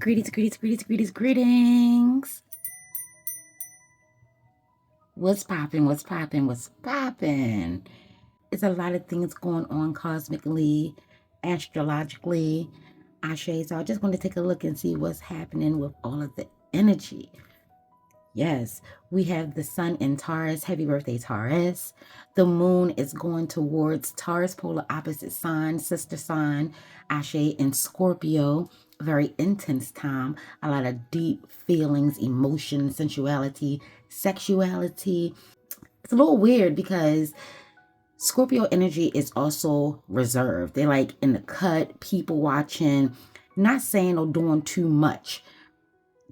Greetings. What's poppin'? What's poppin'? What's poppin'? It's a lot of things going on cosmically, astrologically. Ashe. So I just want to take a look and see what's happening with all of the energy. Yes, we have the sun in Taurus. Happy birthday, Taurus. The moon is going towards Taurus, polar opposite sign, sister sign, Ashe in Scorpio. Very intense time. A lot of deep feelings, emotion, sensuality, sexuality. It's a little weird because Scorpio energy is also reserved. They like in the cut, people watching, not saying or doing too much,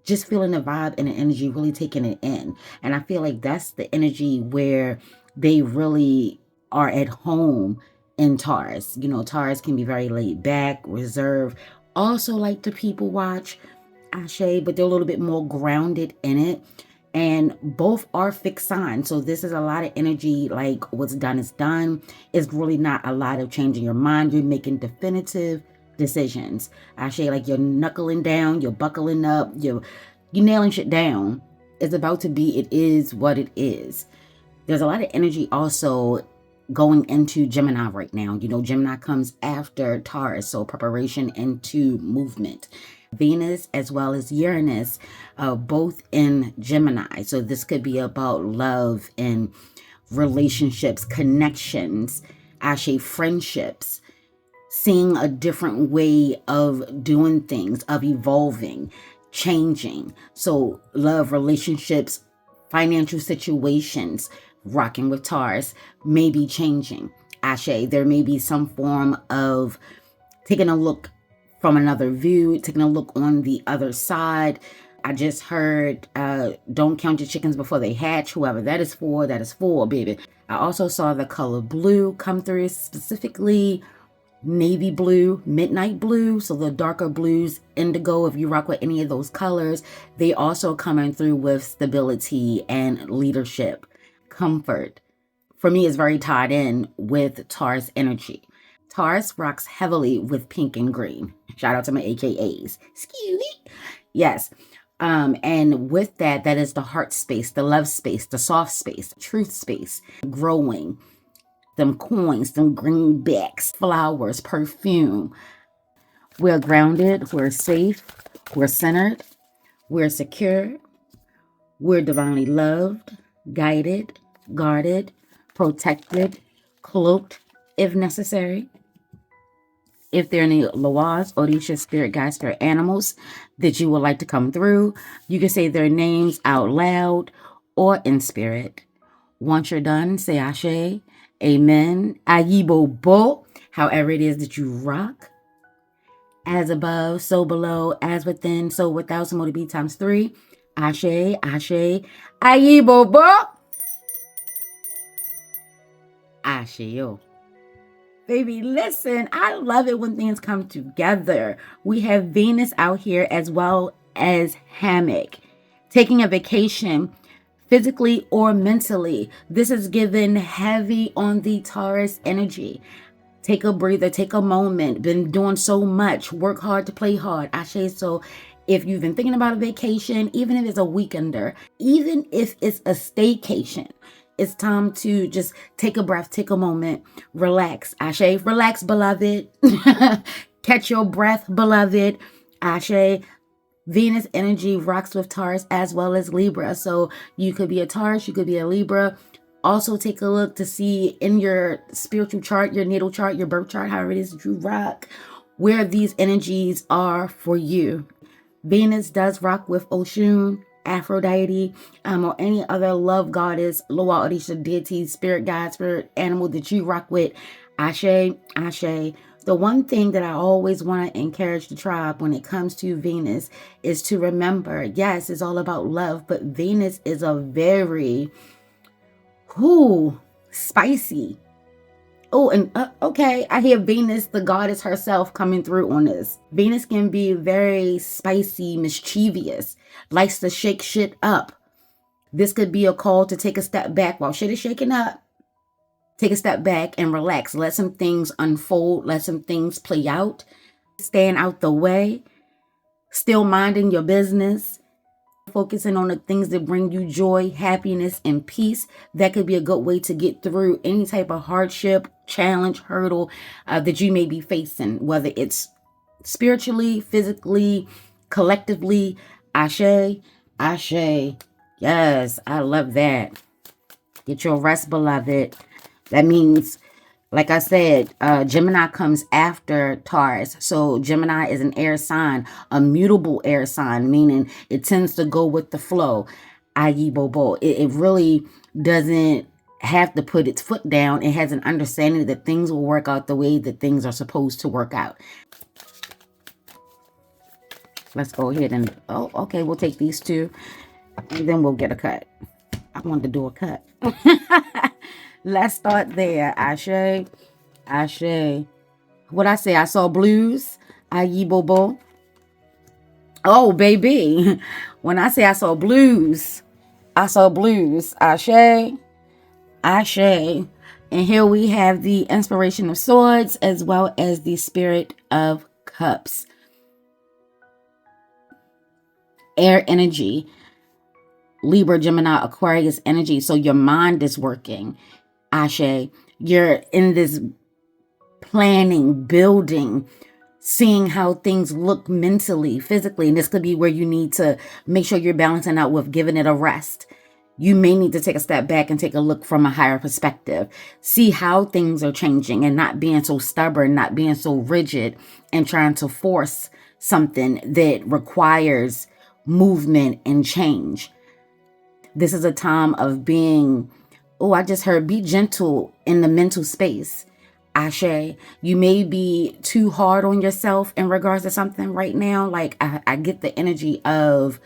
just feeling the vibe and the energy, really taking it in. And I feel like that's the energy where they really are at home in Taurus. You know, Taurus can be very laid back, reserved, also like to people watch, Ashe, but they're a little bit more grounded in it. And both are fixed signs. So this is a lot of energy, like what's done is done. It's really not a lot of changing your mind. You're making definitive decisions. Ashe, like you're knuckling down, you're buckling up, you're nailing shit down. It's about to be, it is what it is. There's a lot of energy also going into Gemini right now. You know, Gemini comes after Taurus, so preparation into movement. Venus as well as Uranus, both in Gemini. So this could be about love and relationships, connections, actually friendships, seeing a different way of doing things, of evolving, changing. So love, relationships, financial situations, rocking with Taurus, may be changing. Ashe, there may be some form of taking a look from another view, taking a look on the other side. I just heard, don't count your chickens before they hatch. Whoever that is for, baby. I also saw the color blue come through, specifically navy blue, midnight blue. So the darker blues, indigo, if you rock with any of those colors, they also coming through with stability and leadership, comfort. For me, it's very tied in with Taurus energy. Taurus rocks heavily with pink and green. Shout out to my AKAs. Excuse me. Yes. And with that, that is the heart space, the love space, the soft space, truth space, growing, them coins, them greenbacks, flowers, perfume. We're grounded, we're safe, we're centered, we're secure, we're divinely loved, guided, guarded, protected, cloaked if necessary. If there are any Loas, Orisha, spirit guides, spirit animals that you would like to come through, you can say their names out loud or in spirit. Once you're done, say Ashe, Amen, Ayibo Bo, however it is that you rock. As above, so below, as within, so without, some more to be times 3. Ashe, Ashe, Ayibo Bo, Ashe yo. Baby, listen, I love it when things come together. We have Venus out here as well as hammock, taking a vacation physically or mentally. This is given heavy on the Taurus energy. Take a breather, take a moment. Been doing so much. Work hard to play hard. Ashe, so if you've been thinking about a vacation, even if it's a weekender, even if it's a staycation, it's time to just take a breath, take a moment, relax. Ashe, relax, beloved. Catch your breath, beloved. Ashe, Venus energy rocks with Taurus as well as Libra. So you could be a Taurus, you could be a Libra. Also take a look to see in your spiritual chart, your natal chart, your birth chart, however it is that you rock, where these energies are for you. Venus does rock with Oshun, Aphrodite, or any other love goddess, Loa Orisha deity, spirit guide, spirit animal that you rock with. Ashe, Ashe. The one thing that I always want to encourage the tribe when it comes to Venus is to remember, yes, it's all about love, but Venus is a very, spicy. Oh, and okay, I hear Venus, the goddess herself, coming through on this. Venus can be very spicy, mischievous, likes to shake shit up. This could be a call to take a step back while shit is shaking up. Take a step back and relax. Let some things unfold. Let some things play out. Stand out the way. still minding your business, focusing on the things that bring you joy, happiness, and peace. That could be a good way to get through any type of hardship, challenge, hurdle that you may be facing, whether it's spiritually, physically, collectively. Ashe, ashe. Yes, I love that. Get your rest, beloved. That means, like I said, Gemini comes after Taurus. So Gemini is an air sign, a mutable air sign, meaning it tends to go with the flow. I.e. Bobo. It really doesn't have to put its foot down. It has an understanding that things will work out the way that things are supposed to work out. Let's go ahead and, oh, okay, we'll take these two and then we'll get a cut. I wanted to do a cut. Let's start there. Ashe, ashe. What I say? I saw blues. Ayi bobo. Oh, baby. When I say I saw blues, I saw blues. Ashe, ashe. And here we have the inspiration of swords as well as the spirit of cups. Air energy. Libra, Gemini, Aquarius energy. So your mind is working. Ashe. You're in this planning, building, seeing how things look mentally, physically. And this could be where you need to make sure you're balancing out with giving it a rest. You may need to take a step back and take a look from a higher perspective. See how things are changing and not being so stubborn, not being so rigid and trying to force something that requires movement and change. This is a time of being, oh, I just heard, be gentle in the mental space. Ashe, you may be too hard on yourself in regards to something right now. Like I get the energy of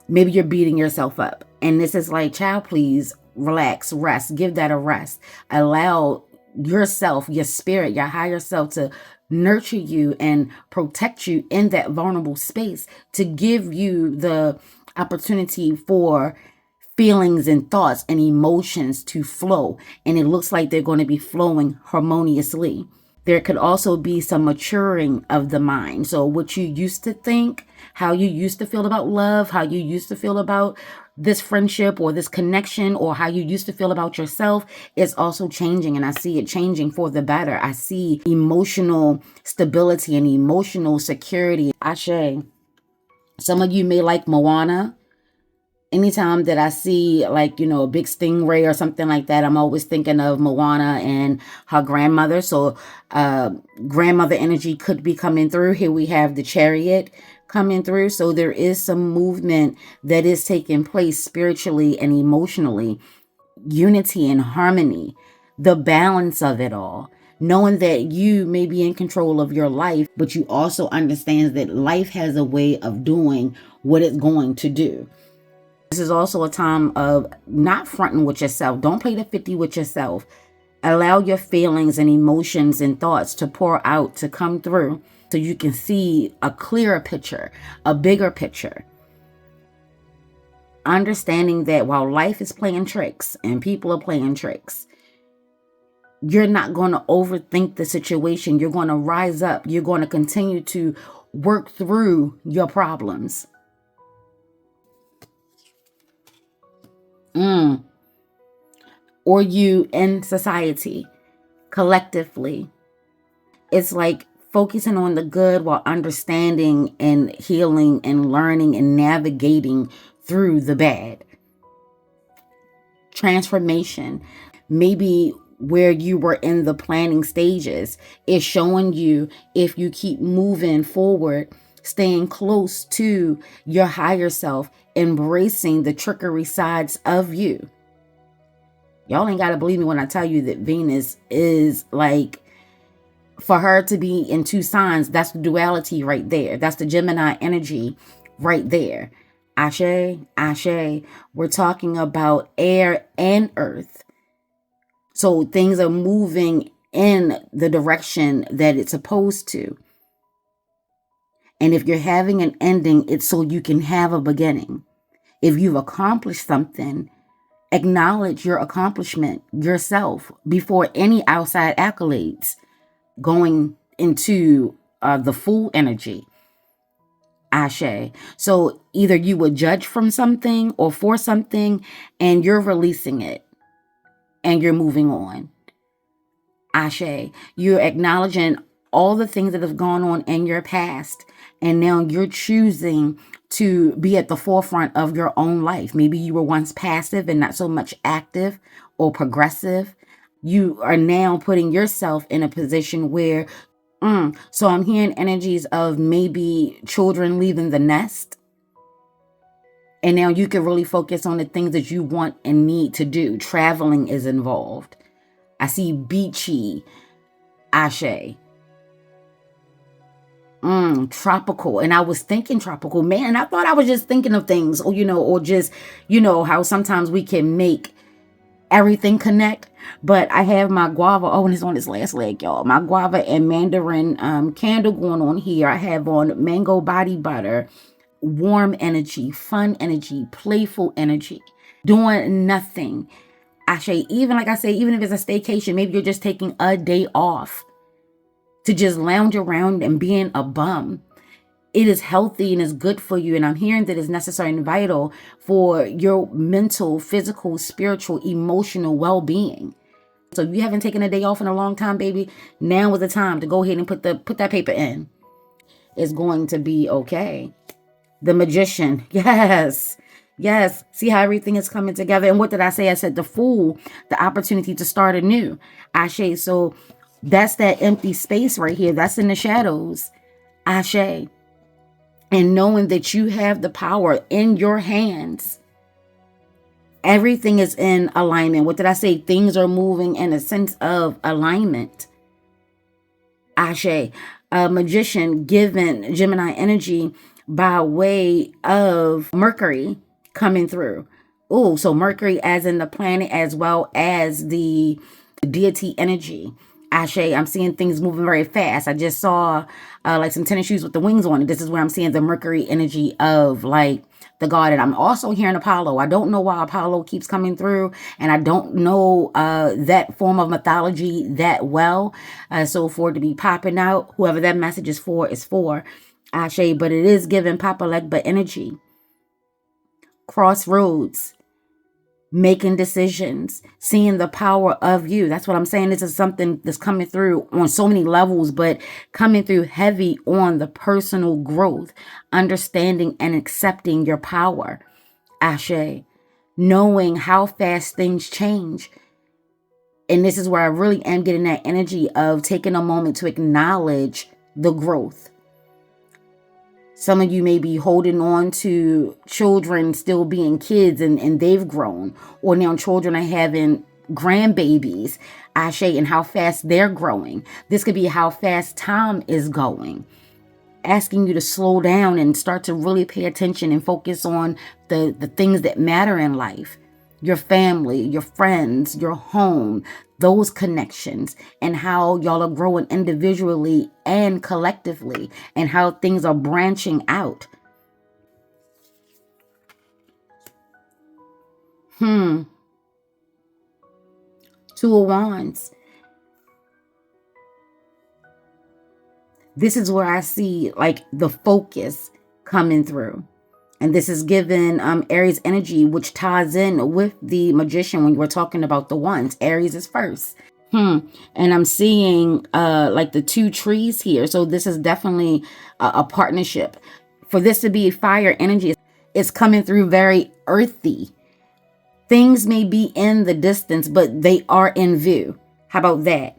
maybe you're beating yourself up. And this is like, child, please relax, rest, give that a rest. Allow yourself, your spirit, your higher self to nurture you and protect you in that vulnerable space to give you the opportunity for feelings and thoughts and emotions to flow. And it looks like they're going to be flowing harmoniously. There could also be some maturing of the mind. So what you used to think, how you used to feel about love, how you used to feel about this friendship or this connection, or how you used to feel about yourself is also changing. And I see it changing for the better. I see emotional stability and emotional security. Ashe. Some of you may like Moana. Anytime that I see like, a big stingray or something like that, I'm always thinking of Moana and her grandmother. So grandmother energy could be coming through. Here we have the Chariot coming through. So there is some movement that is taking place spiritually and emotionally. Unity and harmony, the balance of it all. Knowing that you may be in control of your life, but you also understand that life has a way of doing what it's going to do. This is also a time of not fronting with yourself. Don't play the 50 with yourself. Allow your feelings and emotions and thoughts to pour out, to come through, so you can see a clearer picture, a bigger picture. Understanding that while life is playing tricks and people are playing tricks, you're not going to overthink the situation. You're going to rise up. You're going to continue to work through your problems. Or you in society, collectively. It's like focusing on the good while understanding and healing and learning and navigating through the bad. Transformation. Maybe where you were in the planning stages is showing you, if you keep moving forward, staying close to your higher self, embracing the trickery sides of you. Y'all ain't got to believe me when I tell you that Venus is like, for her to be in two signs, that's the duality right there. That's the Gemini energy right there. Ashe, ashe. We're talking about air and earth. So things are moving in the direction that it's supposed to. And if you're having an ending, it's so you can have a beginning. If you've accomplished something, acknowledge your accomplishment yourself before any outside accolades. Going into the Fool energy. Ashe. So either you would judge from something or for something, and you're releasing it and you're moving on. Ashe. You're acknowledging all the things that have gone on in your past, and now you're choosing to be at the forefront of your own life. Maybe you were once passive and not so much active or progressive. You are now putting yourself in a position where, so I'm hearing energies of maybe children leaving the nest. And now you can really focus on the things that you want and need to do. Traveling is involved. I see beachy, Ashe. Tropical. And I was thinking tropical. Man, I thought I was just thinking of things, or, or just, how sometimes we can make everything connect. But I have my guava. Oh, and it's on its last leg, y'all. My guava and mandarin candle going on here. I have on mango body butter, warm energy, fun energy, playful energy, doing nothing. Ashe, even like I say, even if it's a staycation, maybe you're just taking a day off to just lounge around and being a bum. It is healthy and is good for you. And I'm hearing that it's necessary and vital for your mental, physical, spiritual, emotional well-being. So if you haven't taken a day off in a long time, baby, now is the time to go ahead and put that paper in. It's going to be okay. The Magician. Yes. Yes. See how everything is coming together. And what did I say? I said the Fool, the opportunity to start anew. Ashe. So that's that empty space right here. That's in the shadows. Ashe. And knowing that you have the power in your hands. Everything is in alignment. What did I say? Things are moving in a sense of alignment. Ashe. A magician given Gemini energy by way of Mercury coming through. Oh, so Mercury as in the planet as well as the deity energy. Ashe, I'm seeing things moving very fast. I just saw like some tennis shoes with the wings on it. This is where I'm seeing the Mercury energy of like the god. And I'm also hearing Apollo. I don't know why Apollo keeps coming through, and I don't know that form of mythology that well. So for it to be popping out, whoever that message is for, Ashe, but it is giving Papa Legba energy. Crossroads. Making decisions, seeing the power of you. That's what I'm saying. This is something that's coming through on so many levels, but coming through heavy on the personal growth, understanding and accepting your power. Ashe, knowing how fast things change. And this is where I really am getting that energy of taking a moment to acknowledge the growth. Some of you may be holding on to children still being kids and they've grown. Or now children are having grandbabies, Ashe, and how fast they're growing. This could be how fast time is going. Asking you to slow down and start to really pay attention and focus on the things that matter in life. Your family, your friends, your home, those connections, and how y'all are growing individually and collectively, and how things are branching out. Two of Wands. This is where I see like the focus coming through. And this is given Aries energy, which ties in with the Magician when we're talking about the ones. Aries is first. And I'm seeing like the two trees here. So this is definitely a partnership. For this to be fire energy, it's coming through very earthy. Things may be in the distance, but they are in view. How about that?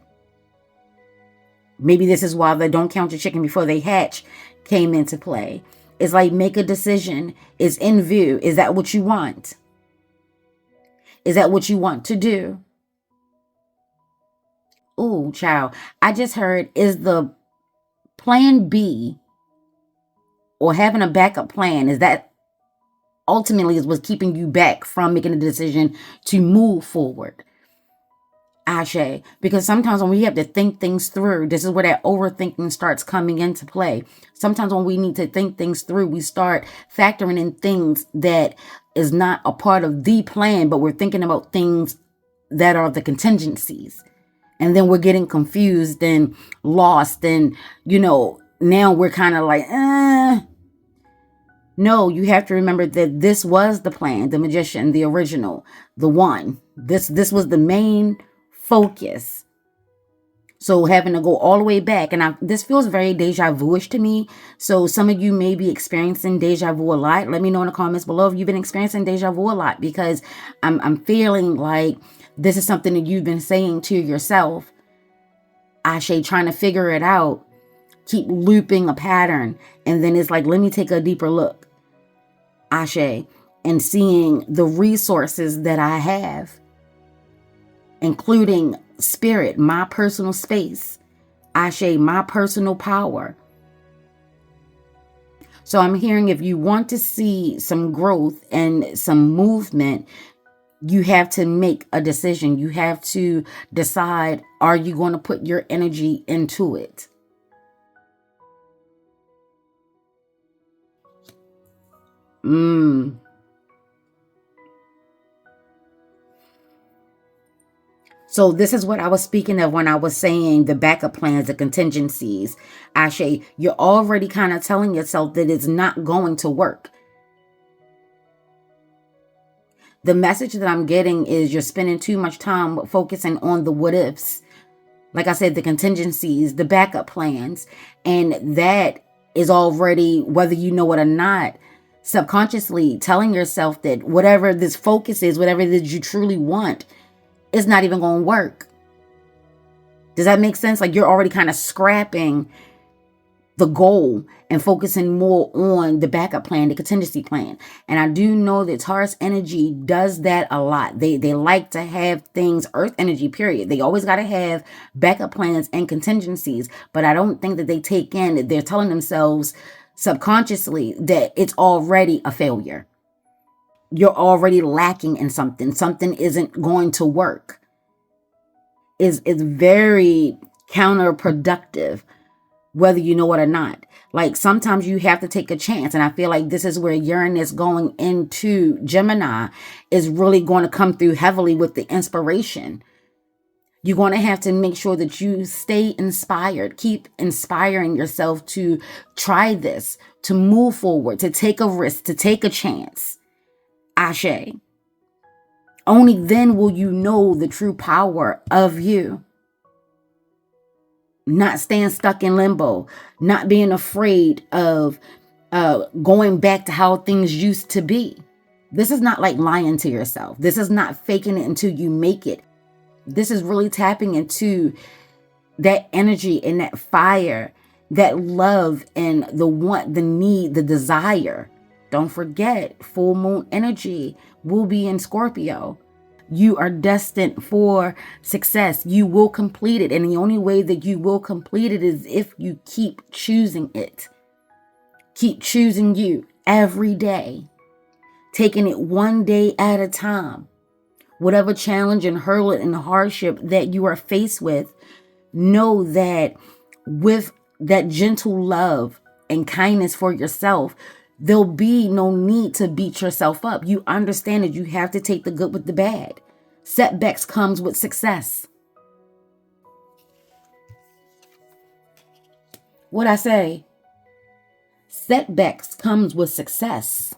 Maybe this is why the don't count your chicken before they hatch came into play. It's like make a decision. Is in view. Is that what you want? Is that what you want to do? Ooh, child. I just heard, is the plan B or having a backup plan, is that ultimately is what's keeping you back from making a decision to move forward? Ashe, because sometimes when we have to think things through, this is where that overthinking starts coming into play. Sometimes when we need to think things through, we start factoring in things that is not a part of the plan, but we're thinking about things that are the contingencies. And then we're getting confused and lost. And, now we're kind of like, No, you have to remember that this was the plan, the magician, the original, the one. This was the main focus. So having to go all the way back, and this feels very deja vu-ish to me. So some of you may be experiencing deja vu a lot. Let me know in the comments below if you've been experiencing deja vu a lot, because I'm feeling like this is something that you've been saying to yourself. Ashe, trying to figure it out, keep looping a pattern, and then it's like, let me take a deeper look, Ashe, and seeing the resources that I have, including spirit, my personal space, Ashe, my personal power. So I'm hearing, if you want to see some growth and some movement, you have to make a decision. You have to decide, are you going to put your energy into it? So this is what I was speaking of when I was saying the backup plans, the contingencies. Ashe, you're already kind of telling yourself that it's not going to work. The message that I'm getting is you're spending too much time focusing on the what ifs. Like I said, the contingencies, the backup plans, and that is already, whether you know it or not, subconsciously telling yourself that whatever this focus is, whatever that you truly want, is not even going to work. Does that make sense? Like you're already kind of scrapping the goal and focusing more on the backup plan, the contingency plan. And I do know that Taurus energy does that a lot. They like to have things, earth energy, period. They always got to have backup plans and contingencies. But I don't think that they take in that they're telling themselves subconsciously that it's already a failure. You're already lacking in something. Something isn't going to work. Is very counterproductive, whether you know it or not. Like sometimes you have to take a chance. And I feel like this is where Uranus going into Gemini is really going to come through heavily with the inspiration. You're going to have to make sure that you stay inspired. Keep inspiring yourself to try this, to move forward, to take a risk, to take a chance. Ashe. Only then will you know the true power of you. Not staying stuck in limbo, not being afraid of going back to how things used to be. This is not like lying to yourself. This is not faking it until you make it. This is really tapping into that energy and that fire, that love and the want, the need, the desire. Don't forget, full moon energy will be in Scorpio. You are destined for success. You will complete it. And the only way that you will complete it is if you keep choosing it. Keep choosing you every day. Taking it one day at a time. Whatever challenge and hurdle and hardship that you are faced with, know that with that gentle love and kindness for yourself, there'll be no need to beat yourself up. You understand that you have to take the good with the bad. Setbacks comes with success. What I say? Setbacks comes with success.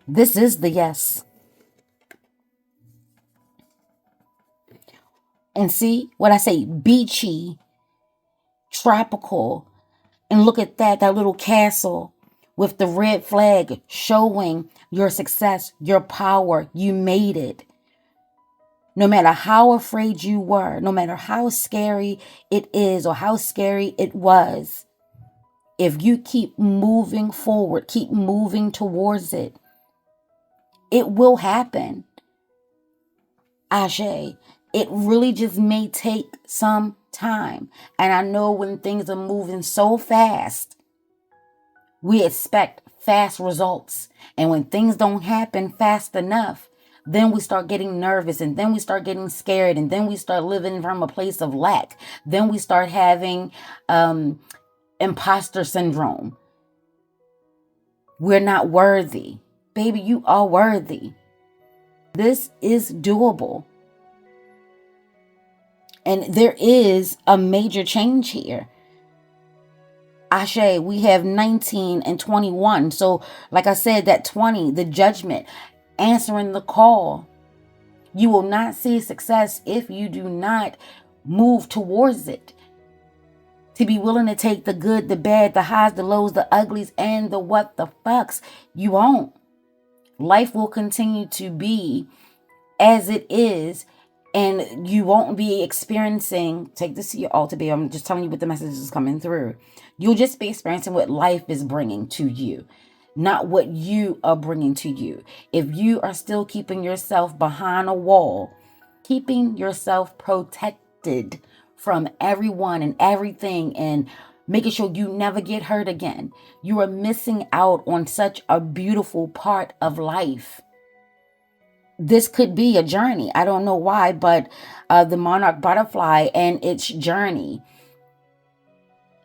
This is the yes. And see what I say, beachy, tropical. And look at that little castle with the red flag showing your success, your power. You made it. No matter how afraid you were, no matter how scary it is or how scary it was, if you keep moving forward, keep moving towards it, it will happen. Ashe, it really just may take some time. And I know when things are moving so fast, we expect fast results. And when things don't happen fast enough, then we start getting nervous, and then we start getting scared, and then we start living from a place of lack. Then we start having imposter syndrome. We're not worthy. Baby, you are worthy. This is doable. And there is a major change here. Ashe, we have 19 and 21. So, like I said, that 20, the judgment, answering the call. You will not see success if you do not move towards it. To be willing to take the good, the bad, the highs, the lows, the uglies, and the what the fucks, you won't. Life will continue to be as it is, and you won't be experiencing, take this to your altar, babe. I'm just telling you what the message is coming through. You'll just be experiencing what life is bringing to you, not what you are bringing to you. If you are still keeping yourself behind a wall, keeping yourself protected from everyone and everything, and making sure you never get hurt again, you are missing out on such a beautiful part of life. This could be a journey. I don't know why, but the monarch butterfly and its journey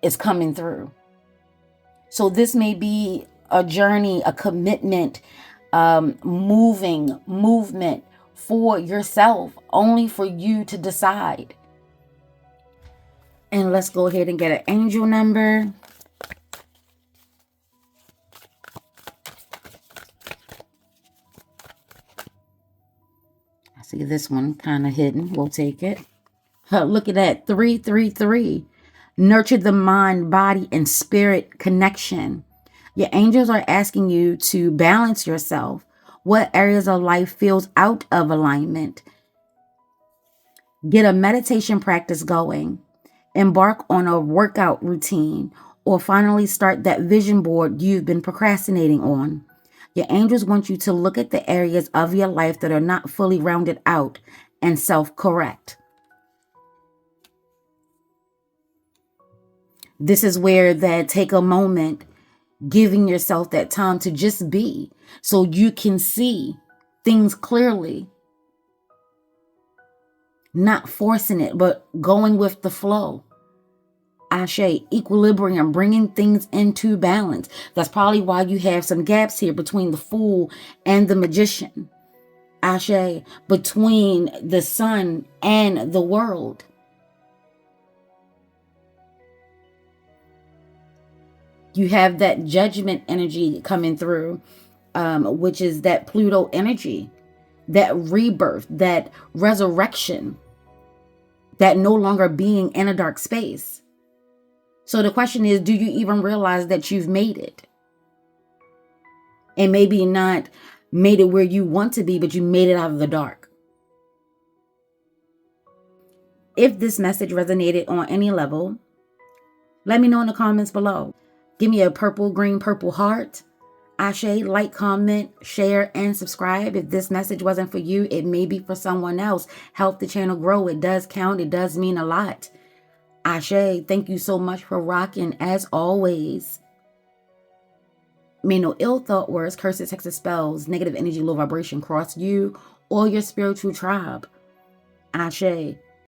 is coming through. So this may be a journey, a commitment, movement for yourself, only for you to decide. And let's go ahead and get an angel number. I see this one kind of hidden. We'll take it. Look at that, 333. Nurture the mind, body, and spirit connection. Your angels are asking you to balance yourself. What areas of life feels out of alignment? Get a meditation practice going. Embark on a workout routine, or finally start that vision board you've been procrastinating on. Your angels want you to look at the areas of your life that are not fully rounded out and self-correct. This is where that take a moment, giving yourself that time to just be, so you can see things clearly. Not forcing it, but going with the flow. Ashe, equilibrium, bringing things into balance. That's probably why you have some gaps here between the Fool and the Magician. Ashe, between the sun and the world. You have that judgment energy coming through, which is that Pluto energy, that rebirth, that resurrection, that no longer being in a dark space. So the question is, do you even realize that you've made it? And maybe not made it where you want to be, but you made it out of the dark. If this message resonated on any level, let me know in the comments below. Give me a purple, green, purple heart. Ashe, like, comment, share, and subscribe. If this message wasn't for you, it may be for someone else. Help the channel grow. It does count. It does mean a lot. Ashe, thank you so much for rocking as always. May no ill thought, words, curses, hexes, spells, negative energy, low vibration cross you or your spiritual tribe. Ashe.